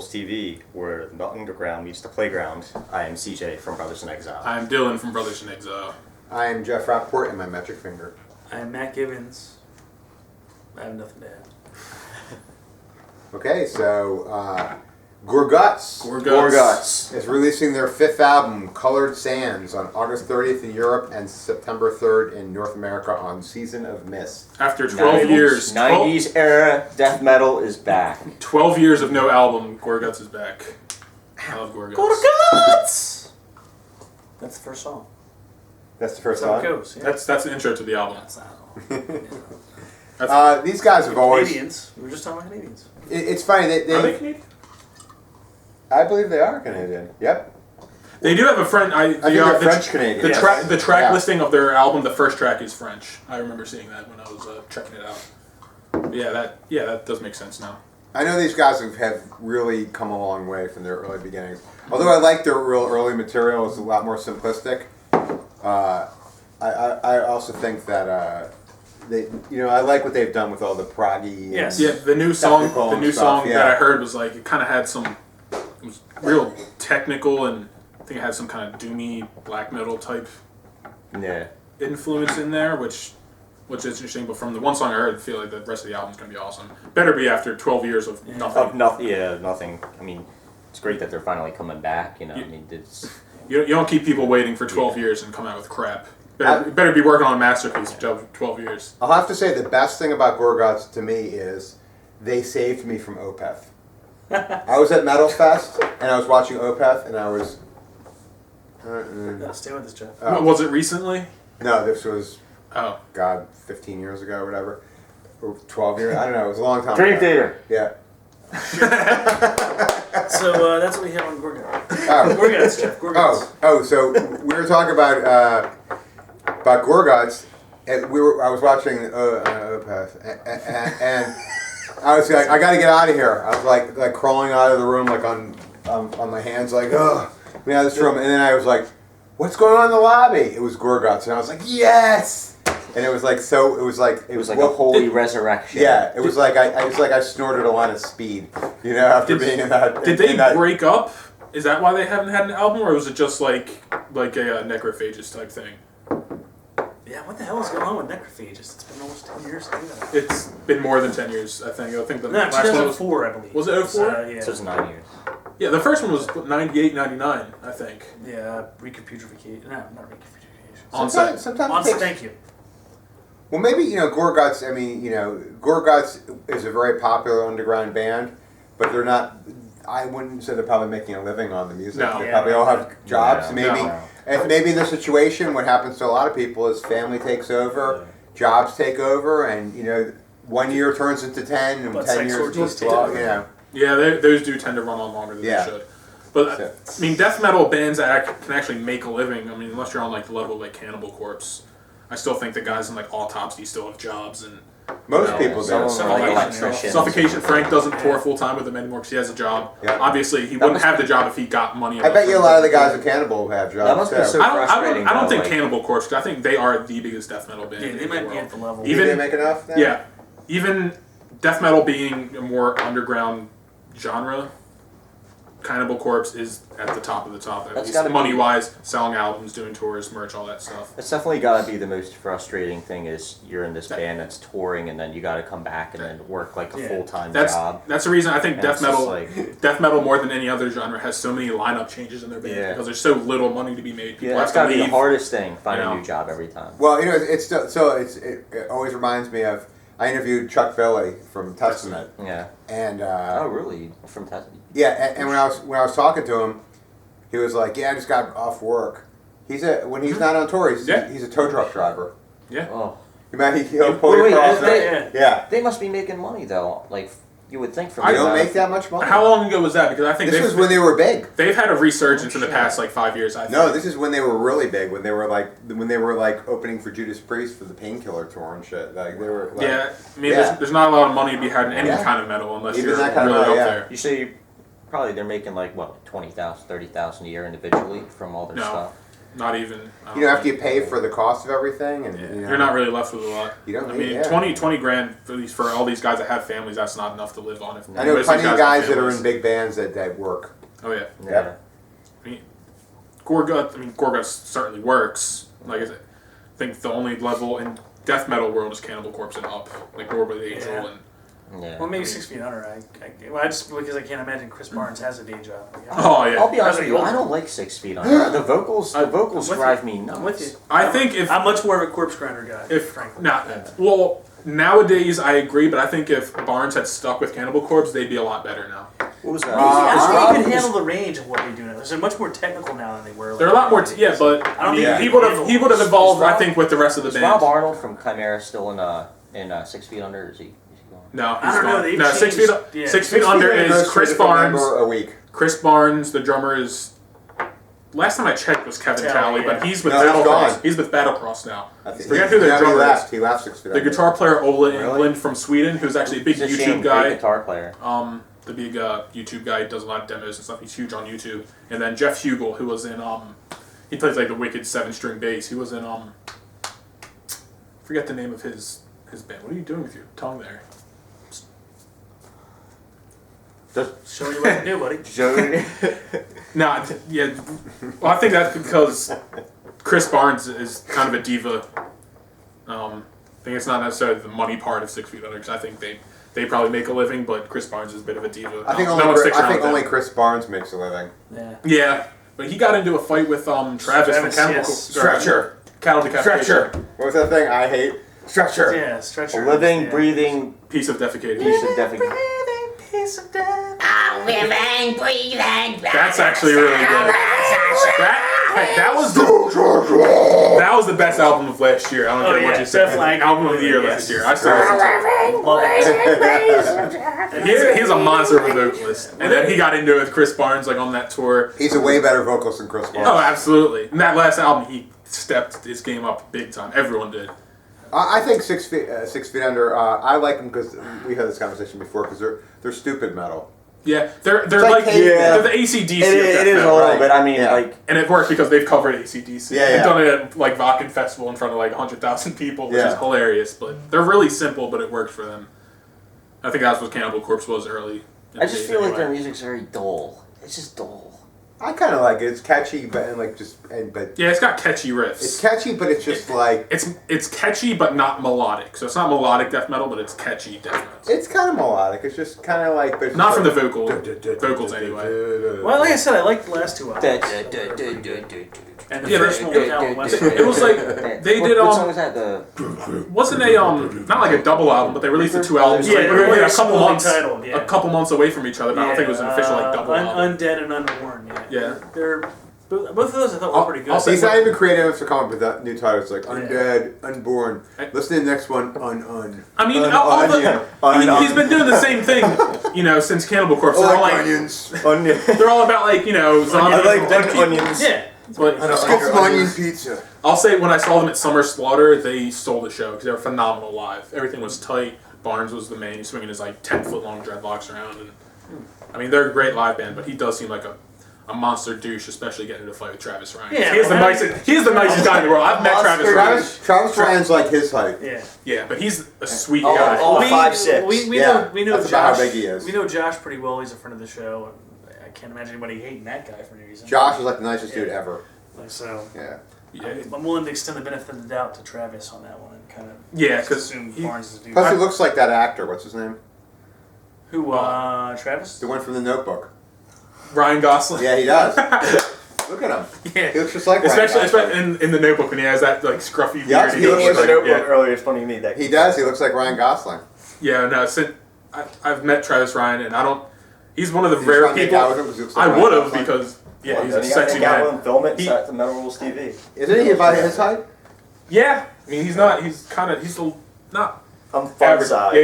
Collectibles TV, where the underground meets the playground. I am CJ from Brothers in Exile. I'm Dylan from Brothers in Exile. I am Jeff Rappaport and my metric finger. I'm Matt Gibbons. I have nothing to add. Okay, so Gorguts is releasing their 5th album, Colored Sands, on August 30th in Europe and September 3rd in North America on Season of Mist. After 12 years. 90s era death metal is back. 12 years of no album, Gorguts is back. I love Gorguts. Gorguts! That's the first song. That's the first That's how song? it goes. Yeah. That's the intro to the album. That's not These guys have always... Canadians. We were just talking about Canadians. It's funny. Are they Canadian? I believe they are Canadian. Yep. They do have a French... I think they're French-Canadian. The track listing of their album, the first track is French. I remember seeing that when I was checking it out. That does make sense now. I know these guys have really come a long way from their early beginnings. Although I like their real early material, it's a lot more simplistic. I also think that I like what they've done with all the proggy. Yes. Yeah, the new song stuff, that I heard was like, it kind of had some, it was real technical, and I think it had some kind of doomy black metal type influence in there, which is interesting. But from the one song I heard, I feel like the rest of the album's going to be awesome. Better be after 12 years of nothing. Nothing. I mean, it's great that they're finally coming back. You don't keep people waiting for 12 years and come out with crap. Better be working on a masterpiece for 12 years. I'll have to say the best thing about Gorguts to me is they saved me from Opeth. I was at Metal Fest and I was watching Opeth and I was... Stay with us, Jeff. Was it recently? No, this was, 15 years ago or whatever. Or 12 years, I don't know, it was a long time Dream ago. Theater. Yeah. So that's what we have on Gorguts. Gorguts, Jeff. Gorguts. So we were talking about Gorguts, and I was watching Opeth, and I was like, I got to get out of here. I was like crawling out of the room, like on my hands, like, oh, get me out of this room. And then I was like, what's going on in the lobby? It was Gorguts, and I was like, yes. And it was like a holy resurrection. Yeah, it was like I snorted a lot of speed, after being in that. Did they break up? Is that why they haven't had an album, or was it just like a necrophagus type thing? Yeah, what the hell is going on with necrophages? It's been almost 10 years to do that. It's been more than 10 years, I think. The last 2004, one I believe. Was it 04? Yeah. So it's 9 years. Yeah, the first one was 98, 99, I think. Yeah, recomputerification. No, not recomputerification. Sometimes On site, thank you. Well, maybe, Gorguts, Gorguts is a very popular underground band, but they're not, I wouldn't say they're probably making a living on the music. No. They probably all have jobs. No. Maybe in this situation, what happens to a lot of people is family takes over, jobs take over, and, 1 year turns into 10, and But 10 years sex to 12, Yeah, those do tend to run on longer than they should. But, death metal bands that can actually make a living, unless you're on, the level of, Cannibal Corpse, I still think the guys in Autopsy still have jobs, and most people do. Suffocation. Frank doesn't tour full time with them anymore because he has a job. Yeah. Obviously, he wouldn't have the job if he got money. I bet you a lot of the guys at Cannibal have jobs. That must be so frustrating. I don't think Cannibal Corpse, because I think they are the biggest death metal band. Yeah, they might be at the level. Even they make enough then? Yeah, even death metal being a more underground genre, Cannibal Corpse is at the top of the top, at least money-wise, selling albums, doing tours, merch, all that stuff. It's definitely got to be the most frustrating thing is you're in this band that's touring and then you got to come back and then work a full-time job. That's the reason I think death metal more than any other genre has so many lineup changes in their band because there's so little money to be made. People that's got to be the hardest thing, finding a new job every time. Well, it always reminds me of, I interviewed Chuck Billy from Testament. Yeah. And oh, really? From Testament? Yeah, and when I was talking to him, he was like, "Yeah, I just got off work." When he's not on tour, he's a tow truck driver. Yeah. Oh. He'll pull you across. They must be making money though. You would think from. I don't make that much money. How long ago was that? Because I think this was when they were big. They've had a resurgence in the past 5 years. I think. No, this is when they were really big. When they were opening for Judas Priest for the Painkiller tour and shit. They were. There's not a lot of money to be had in any kind of metal unless you're really up there. You say probably they're making $20,000, $30,000 a year individually from all their stuff. Not even. After you pay for the cost of everything, and you're not really left with a lot. You don't. I mean, 20 grand for all these guys that have families. That's not enough to live on. I know plenty of guys that are in big bands that work. Oh yeah. Yeah. I mean, Gorguts certainly works. Like I said, I think the only level in death metal world is Cannibal Corpse and up, like Brothers In Exile and. Yeah. Well, maybe 6 feet under. I just because I can't imagine Chris Barnes has a day job. Oh yeah. I'll be honest with you. I don't like 6 feet under. The vocals drive me nuts. I'm with you. I think if I'm much more of a corpse grinder guy. frankly. Well, nowadays I agree, but I think if Barnes had stuck with Cannibal Corpse, they'd be a lot better now. What was that? I don't think they can handle the range of what they do now. They're much more technical now than they were. They're a lot more, but I don't think he would have evolved. I think with the rest of the Is band. Rob Arnold from Chimera still in 6 feet under? Is he gone? No, I don't know. No, 6 feet. Yeah. 6 feet under is Chris Barnes. A week. Chris Barnes, the drummer, is. Last time I checked was Kevin Talley, but he's with No, he's Battlecross. gone. He's with Battlecross now. Forget Forget who their drummer is. He left 6 feet The under. guitar player Ola Really? England from Sweden, who's actually a big He's a YouTube shame, guy. great guitar player. The big YouTube guy, does a lot of demos and stuff. He's huge on YouTube. And then Jeff Hugel, who was in he plays like the wicked 7-string bass. He was in forget the name of his band. What are you doing with your tongue there? Show you what to do, buddy. Nah, yeah. Well, I think that's because Chris Barnes is kind of a diva. I think it's not necessarily the money part of 6 feet under, because I think they probably make a living, but Chris Barnes is a bit of a diva. I think only Chris Barnes makes a living. Yeah. Yeah, but he got into a fight with Travis from Cannibal Stretcher. Cattle Decapitation. Stretcher. What was that thing I hate? Stretcher. Yeah, stretcher. A living, breathing Piece of defecating. piece of defecating. Living, breathing. That's actually really good. That was the best album of last year. I don't care what you say. Album of the year last year. I still listen to it. He's a monster of a vocalist. And then he got into it with Chris Barnes like on that tour. He's a way better vocalist than Chris Barnes. Oh, absolutely. In that last album, he stepped his game up big time. Everyone did. I think 6 feet under. I like them because we had this conversation before. Because they're stupid metal. Yeah, they're like they're the AC/DC. It is a little bit. I mean, like, and it works because they've covered AC/DC. Yeah, They've done it at like Wacken Festival in front of like 100,000 people, which is hilarious. But they're really simple, but it works for them. I think that's what Cannibal Corpse was early. I just feel like their music's very dull. It's just dull. I kind of like it. It's catchy, but yeah, it's got catchy riffs. It's catchy, but it's just it's catchy, but not melodic. So it's not melodic death metal, but it's catchy death metal. It's kind of melodic. It's just kind of like, but it's Not from the like, vocals anyway. Well, like I said, I liked the last two albums. And the first one was out west. It was like they did What song was that? wasn't a not like a double album, but they released the two albums. Yeah, like, they were like very a couple slowly months, titled, yeah. a couple months away from each other. But I don't think it was an official like double album. Undead and Unborn. Yeah. They're both of those I thought were pretty good. I'll say- He's not even creative enough to come up with that new title. It's like Undead, Unborn. Listen to the next one, Un. I mean, Onion. he's been doing the same thing, since Cannibal Corpse. They're all like onions. they're all about like zombies. onions. Yeah. But Let's get some onion pizza. I'll say when I saw them at Summer Slaughter, they stole the show because they were phenomenal live. Everything was tight. Barnes was the man. He's swinging his like 10-foot long dreadlocks around, and I mean they're a great live band. But he does seem like a monster douche, especially getting into a fight with Travis Ryan. Yeah, he is the nicest guy in the world. I've met Travis Ryan. Travis Ryan's like his height. Yeah. Yeah, but he's a sweet guy. Oh, 5'6". We Yeah, know that's about Josh. how big he is. We know Josh pretty well. He's a friend of the show. I can't imagine anybody hating that guy for any reason. Josh is like the nicest dude ever. So Yeah. I'm willing to extend the benefit of the doubt to Travis on that one and kind of because assume Barnes is a dude. Plus, he looks like that actor. What's his name? Who? Travis? The one from The Notebook. Ryan Gosling. Yeah, he does. Look at him. Yeah. He looks just like Ryan Especially Gosling. in the Notebook when he has that like scruffy Yeah, beard. he looks was like- a notebook earlier. It's funny to me that He does. He looks like Ryan Gosling. Yeah, no. I've met Travis Ryan, and I don't. He's one of the Did you rare try to make people. out with him 'cause he looks like I Ryan would have Gosling? because he's a Then you gotta sexy take out guy. and film it. He- Set the Metal Rules TV. Isn't he about his height? Yeah, I mean he's not. He's not. I'm fun Average. size. Yeah,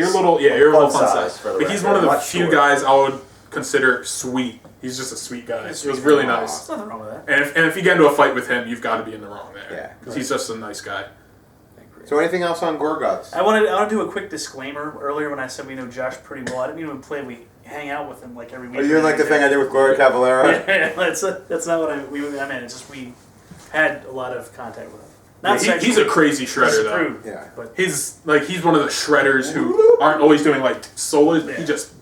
you're a little fun size, size. for the But he's record. one of the I'm not few short. guys I would consider sweet. He's just a sweet guy. It was really nice. There's nothing wrong with that. And if you get into a fight with him, you've got to be in the wrong there. Yeah. Because he's just a nice guy. So anything else on Gorguts? I want to do a quick disclaimer. Earlier when I said we know Josh pretty well, I didn't even play. We hang out with him like every week. Are you doing like the thing I did with Gloria Cavalera? Yeah, that's not what I meant. It's just had a lot of contact with him. Yeah, Not sexually. he's a crazy shredder though. Approved, Yeah. but He's one of the shredders who aren't always doing like solos. Yeah. He just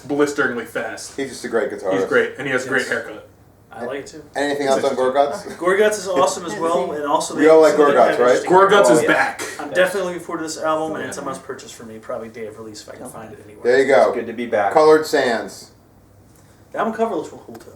blisteringly fast. He's just a great guitarist. He's great, and he has a great Yes. haircut. I like it too. Anything else on Gorguts? Gorguts is awesome as well, and also We all like some of them Gorguts, have right? interesting- Gorguts Oh, is yeah. back. I'm definitely looking forward to this album, and it's a must purchase for me. Probably day of release if I can find it anywhere. There you go. Good to be back. Colored Sands. The album cover looks real cool too.